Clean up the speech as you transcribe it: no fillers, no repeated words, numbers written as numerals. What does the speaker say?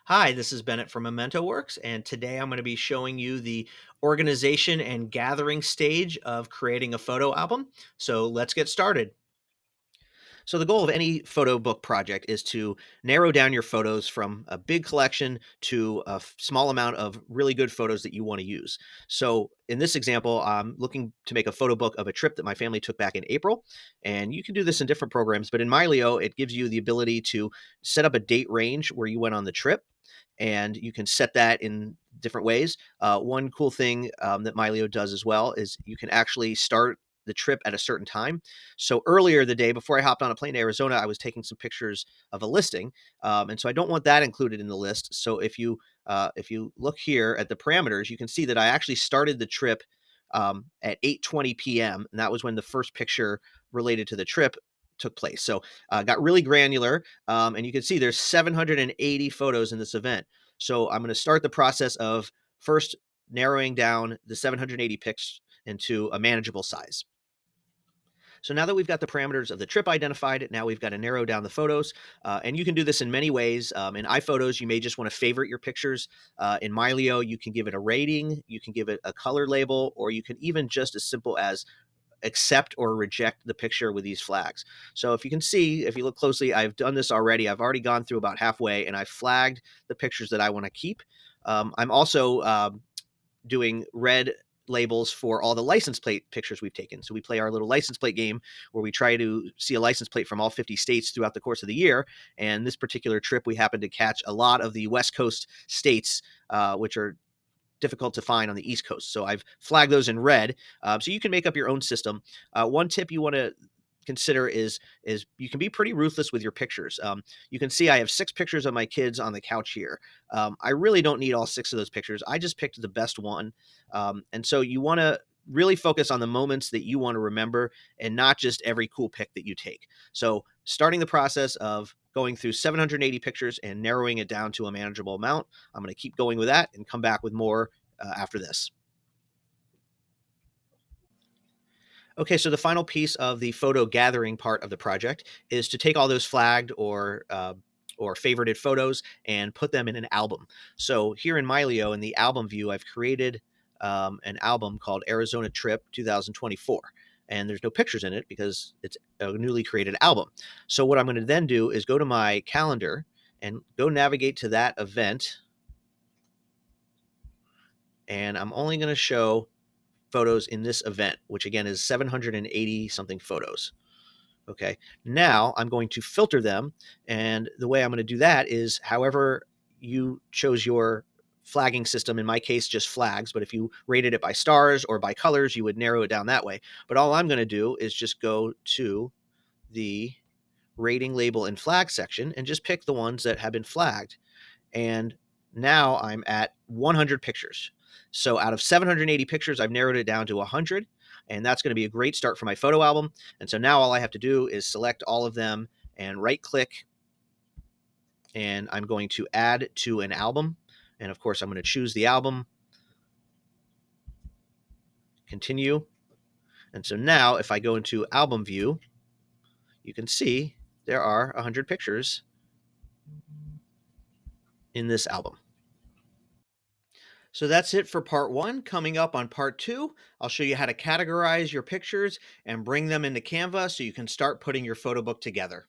Hi, this is Bennett from Memento Works, and today I'm going to be showing you the organization and gathering stage of creating a photo album. So let's get started. So, the goal of any photo book project is to narrow down your photos from a big collection to a small amount of really good photos that you want to use. So, in this example, I'm looking to make a photo book of a trip that my family took back in April. And you can do this in different programs, but in Mylio, it gives you the ability to set up a date range where you went on the trip, and you can set that in different ways. One cool thing that Mylio does as well is you can actually start the trip at a certain time. So earlier the day before I hopped on a plane to Arizona, I was taking some pictures of a listing, and so I don't want that included in the list. So if you look here at the parameters, you can see that I actually started the trip at 8:20 p.m. and that was when the first picture related to the trip took place. So got really granular, and you can see there's 780 photos in this event. So I'm going to start the process of first narrowing down the 780 pics into a manageable size. So now that we've got the parameters of the trip identified, now we've got to narrow down the photos. And you can do this in many ways. In iPhotos, you may just want to favorite your pictures. In Mylio, you can give it a rating, you can give it a color label, or you can even just as simple as accept or reject the picture with these flags. So if you can see, if you look closely, I've done this already. I've already gone through about halfway and I flagged the pictures that I want to keep. I'm also doing red labels for all the license plate pictures we've taken. So we play our little license plate game where we try to see a license plate from all 50 states throughout the course of the year. And this particular trip, we happened to catch a lot of the West Coast states, which are difficult to find on the East Coast. So I've flagged those in red. So you can make up your own system. One tip you want to consider is you can be pretty ruthless with your pictures. You can see I have 6 pictures of my kids on the couch here. I really don't need all 6 of those pictures. I just picked the best one, and so you want to really focus on the moments that you want to remember and not just every cool pic that you take. So starting the process of going through 780 pictures and narrowing it down to a manageable amount. I'm going to keep going with that and come back with more after this. Okay, so the final piece of the photo gathering part of the project is to take all those flagged or favorited photos and put them in an album. So here in Mylio, in the album view, I've created an album called Arizona Trip 2024. And there's no pictures in it because it's a newly created album. So what I'm going to then do is go to my calendar and go navigate to that event. And I'm only going to show photos in this event, which again is 780 something photos. Okay. Now I'm going to filter them. And the way I'm going to do that is however you chose your flagging system, in my case, just flags. But if you rated it by stars or by colors, you would narrow it down that way. But all I'm going to do is just go to the rating label and flag section and just pick the ones that have been flagged. And now I'm at 100 pictures. So out of 780 pictures, I've narrowed it down to 100, and that's going to be a great start for my photo album. And so now all I have to do is select all of them and right click, and I'm going to add to an album. And of course, I'm going to choose the album, continue. And so now if I go into album view, you can see there are 100 pictures in this album. So that's it for part one. Coming up on part two, I'll show you how to categorize your pictures and bring them into Canva so you can start putting your photo book together.